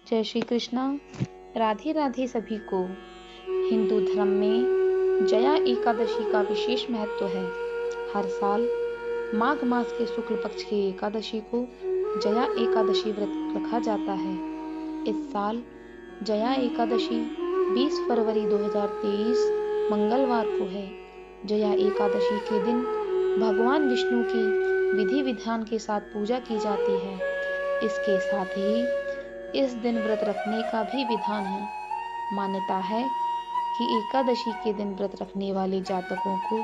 जय श्री कृष्णा। राधे राधे सभी को। हिंदू धर्म में जया एकादशी का विशेष महत्व है। हर साल माघ मास के शुक्ल पक्ष की एकादशी को जया एकादशी व्रत रखा जाता है। इस साल जया एकादशी 20 फरवरी 2023 मंगलवार को है। जया एकादशी के दिन भगवान विष्णु की विधि विधान के साथ पूजा की जाती है। इसके साथ ही इस दिन व्रत रखने का भी विधान है। मान्यता है कि एकादशी के दिन व्रत रखने वाले जातकों को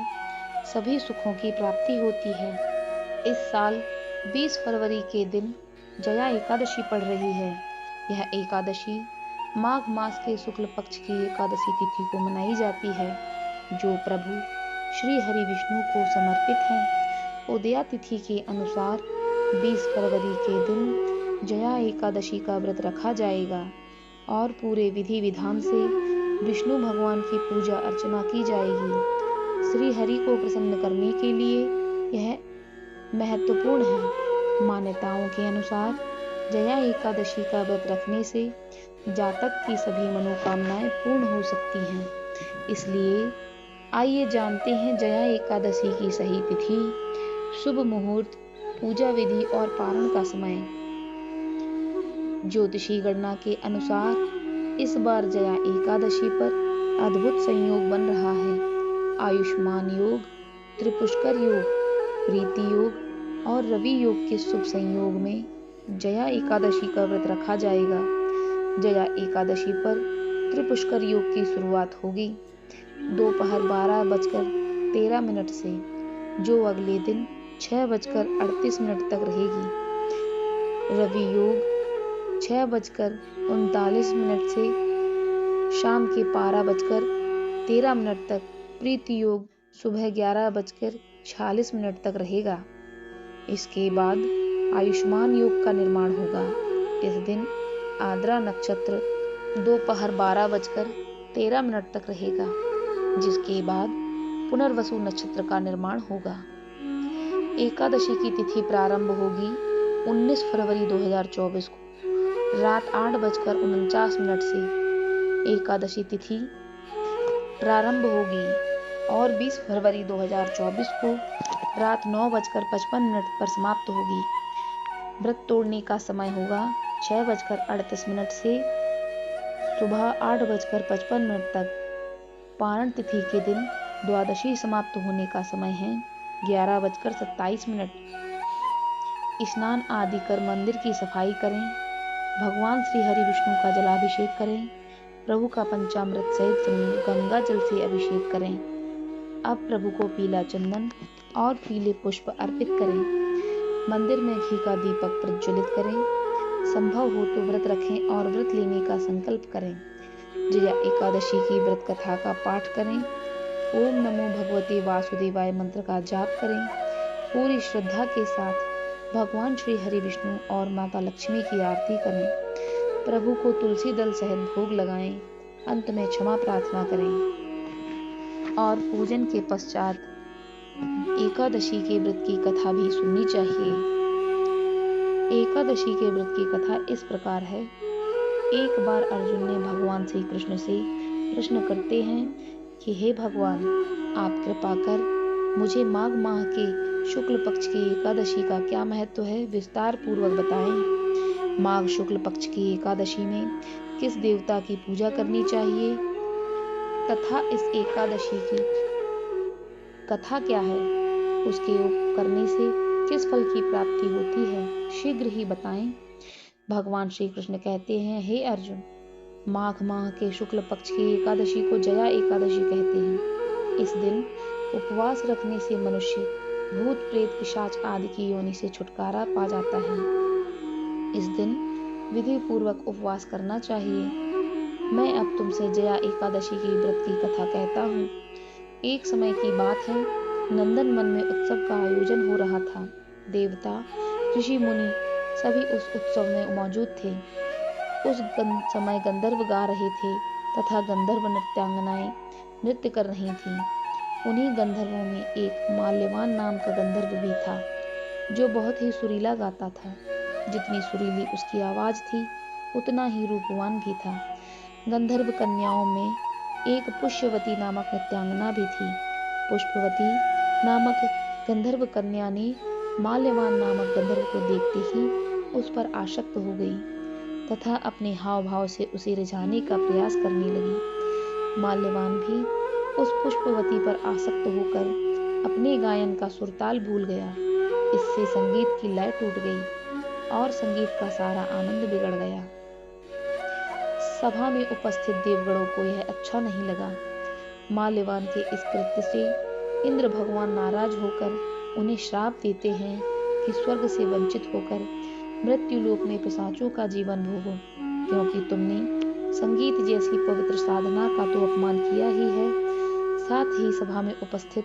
सभी सुखों की प्राप्ति होती है। इस साल 20 फरवरी के दिन जया एकादशी पड़ रही है। यह एकादशी माघ मास के शुक्ल पक्ष की एकादशी तिथि को मनाई जाती है, जो प्रभु श्री हरि विष्णु को समर्पित है। उदया तिथि के अनुसार 20 फरवरी के दिन जया एकादशी का व्रत रखा जाएगा और पूरे विधि विधान से विष्णु भगवान की पूजा अर्चना की जाएगी। श्री हरि को प्रसन्न करने के लिए यह महत्वपूर्ण है। मान्यताओं के अनुसार जया एकादशी का व्रत रखने से जातक की सभी मनोकामनाएं पूर्ण हो सकती हैं। इसलिए आइए जानते हैं जया एकादशी की सही तिथि, शुभ मुहूर्त, पूजा विधि और पारण का समय। ज्योतिषी गणना के अनुसार इस बार जया एकादशी पर अद्भुत संयोग बन रहा है। आयुष्मान योग, त्रिपुष्कर योग, प्रीति योग और रवि योग के शुभ संयोग में जया एकादशी का व्रत रखा जाएगा। जया एकादशी पर त्रिपुष्कर योग की शुरुआत होगी दोपहर 12:13 से, जो अगले दिन 6:38 तक रहेगी। रवि योग 6:39 से शाम के 12:13 तक, प्रीति योग सुबह 11:46 तक रहेगा। इसके बाद आयुष्मान योग का निर्माण होगा। इस दिन आद्रा नक्षत्र दोपहर 12:13 तक रहेगा, जिसके बाद पुनर्वसु नक्षत्र का निर्माण होगा। एकादशी की तिथि प्रारंभ होगी 19 फरवरी 2024 को रात 8:49 से एकादशी तिथि प्रारंभ होगी और 20 फरवरी 2024 को रात 9:55 पर समाप्त होगी। व्रत तोड़ने का समय होगा 6:38 से सुबह 8:55 तक। पारण तिथि के दिन द्वादशी समाप्त होने का समय है 11:27। स्नान आदि कर मंदिर की सफाई करें, भगवान श्री हरि विष्णु का जलाभिषेक करें, प्रभु का पंचामृत सहित गंगा जल से अभिषेक करें। अब प्रभु को पीला चंदन और पीले पुष्प अर्पित करें। मंदिर में घी का दीपक प्रज्वलित करें। संभव हो तो व्रत रखें और व्रत लेने का संकल्प करें। जया एकादशी की व्रत कथा का पाठ करें। ओम नमो भगवते वासुदेवाय मंत्र का जाप करें। पूरी श्रद्धा के साथ भगवान श्री हरि विष्णु और माता लक्ष्मी की आरती करें। प्रभु को तुलसी दल सहित भोग लगाएं। अंत में क्षमा प्रार्थना करें और पूजन के पश्चात एकादशी के व्रत की कथा भी सुननी चाहिए। एकादशी के व्रत की कथा इस प्रकार है। एक बार अर्जुन ने भगवान श्री कृष्ण से प्रश्न करते हैं कि हे भगवान, आप कृपा कर मुझे माघ माह के शुक्ल पक्ष की एकादशी का क्या महत्व है, विस्तार पूर्वक बताएं। माघ शुक्ल पक्ष की एकादशी में किस देवता की पूजा करनी चाहिए तथा इस एकादशी की कथा क्या है, उसके करने से किस फल की प्राप्ति होती है, शीघ्र ही बताएं। भगवान श्री कृष्ण कहते हैं, हे अर्जुन, माघ माह के शुक्ल पक्ष की एकादशी को जया एकादशी कहते हैं। इस दिन उपवास रखने से मनुष्य भूत प्रेत पिशाच आदि की योनि से छुटकारा पा जाता है। इस दिन विधि पूर्वक उपवास करना चाहिए। मैं अब तुमसे जया एकादशी की व्रत की कथा कहता हूँ। एक समय की बात है, नंदन वन में उत्सव का आयोजन हो रहा था। देवता, ऋषि मुनि सभी उस उत्सव में मौजूद थे। उस समय गंधर्व गा रहे थे तथा गंधर्व नृत्यांगनाएं नृत्य कर रही थीं। उन्हीं गंधर्वों में एक माल्यवान नाम का गंधर्व भी था, जो बहुत ही सुरीला गाता था। जितनी सुरीली उसकी आवाज थी, उतना ही रूपवान भी था। गंधर्व कन्याओं में एक पुष्यवती नामक नृत्यांगना भी थी। पुष्पवती नामक गंधर्व कन्या ने माल्यवान नामक गंधर्व को देखते ही उस पर आसक्त हो गई तथा अपने हाव भाव से उसे रिझाने का प्रयास करने लगी। माल्यवान भी उस पुष्पवती पर आसक्त होकर अपने गायन का सुरताल भूल गया। इससे संगीत की लय टूट गई और संगीत का सारा आनंद बिगड़ गया। सभा में उपस्थित देवगणों को यह अच्छा नहीं लगा। माल्यवान के इस कृत्य से इंद्र भगवान नाराज होकर उन्हें श्राप देते हैं कि स्वर्ग से वंचित होकर मृत्युलोक में पिशाचों का जीवन भोगो, क्योंकि तुमने संगीत जैसी पवित्र साधना का तो अपमान किया ही है, साथ ही सभा में उपस्थित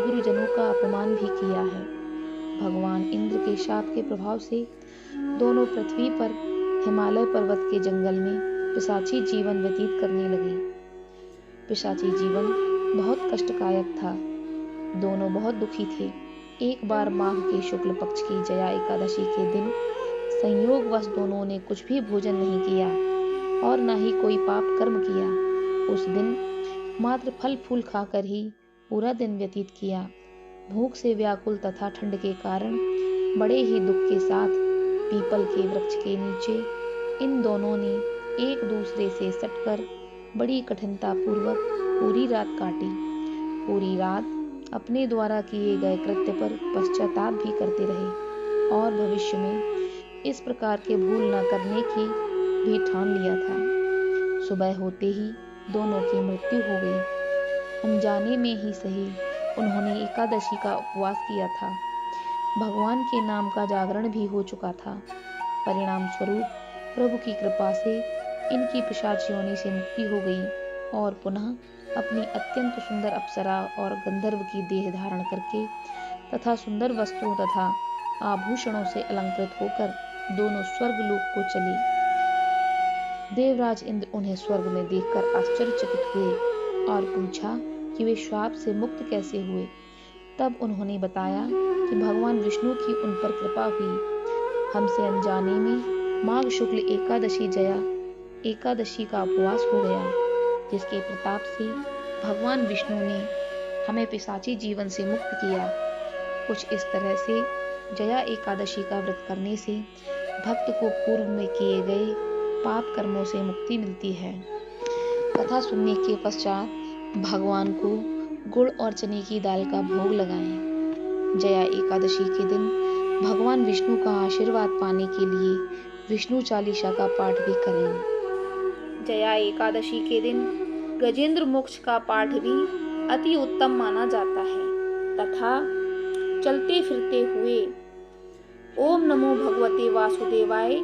गुरुजनों का अपमान भी किया है। भगवान इंद्र के शाप के प्रभाव से दोनों पृथ्वी पर हिमालय पर्वत के जंगल में पिशाची जीवन व्यतीत करने लगे। पिशाची जीवन बहुत कष्टदायक था। दोनों बहुत दुखी थे। एक बार माघ के शुक्ल पक्ष की जया एकादशी के दिन संयोगवश दोनों ने कुछ भी भोजन नहीं किया और न ही कोई पाप कर्म किया। उस दिन मात्र फल फूल खाकर ही पूरा दिन व्यतीत किया। भूख से व्याकुल तथा ठंड के कारण बड़े ही दुख के साथ पीपल के वृक्ष के नीचे इन दोनों ने एक दूसरे से सटकर बड़ी कठिनता पूर्वक पूरी रात काटी। पूरी रात अपने द्वारा किए गए कृत्य पर पश्चाताप भी करते रहे और भविष्य में इस प्रकार के भूल न करने की भी ठान लिया था। सुबह होते ही दोनों की मृत्यु हो गई। अनजाने में ही सही उन्होंने एकादशी का उपवास किया था। भगवान के नाम का जागरण भी हो चुका था। परिणाम स्वरूप प्रभु की कृपा से इनकी पिशाच योनि से मुक्ति हो गई और पुनः अपनी अत्यंत सुंदर अप्सरा और गंधर्व की देह धारण करके तथा सुंदर वस्त्रों तथा आभूषणों से अलंकृत होकर दोनों स्वर्गलोक को चले। देवराज इंद्र उन्हें स्वर्ग में देखकर आश्चर्यचकित हुए और पूछा कि वे श्राप से मुक्त कैसे हुए। तब उन्होंने बताया कि भगवान विष्णु की उन पर कृपा हुई। हमसे अनजाने में माघ शुक्ल एकादशी जया एकादशी का उपवास हो गया, जिसके प्रताप से भगवान विष्णु ने हमें पिशाची जीवन से मुक्त किया। कुछ इस तरह से जया एकादशी का व्रत करने से भक्त को पूर्व में किए गए पाप कर्मों से मुक्ति मिलती है। कथा सुनने के पश्चात भगवान को गुड़ और चने की दाल का भोग लगाएं। जया एकादशी के दिन भगवान विष्णु का आशीर्वाद पाने के लिए विष्णु चालीसा का पाठ भी करें। जया एकादशी के दिन गजेंद्र मोक्ष का पाठ भी अति उत्तम माना जाता है तथा चलते फिरते हुए ओम नमो भगवते वासुदेवाय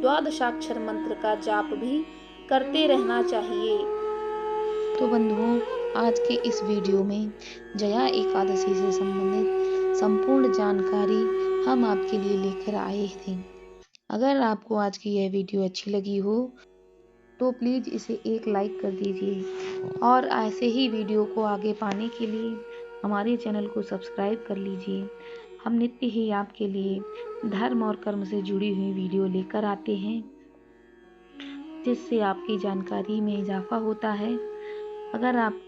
द्वादशाक्षर मंत्र का जाप भी करते रहना चाहिए। तो बंधुओं, आज के इस वीडियो में जया एकादशी से संबंधित संपूर्ण जानकारी हम आपके लिए लेकर आए थे। अगर आपको आज की यह वीडियो अच्छी लगी हो तो प्लीज़ इसे एक लाइक कर दीजिए और ऐसे ही वीडियो को आगे पाने के लिए हमारे चैनल को सब्सक्राइब कर लीजिए। हम नित्य ही आपके लिए धर्म और कर्म से जुड़ी हुई वीडियो लेकर आते हैं, जिससे आपकी जानकारी में इजाफा होता है। अगर आप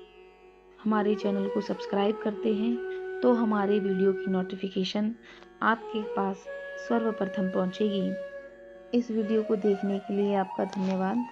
हमारे चैनल को सब्सक्राइब करते हैं तो हमारे वीडियो की नोटिफिकेशन आपके पास सर्वप्रथम पहुंचेगी। इस वीडियो को देखने के लिए आपका धन्यवाद।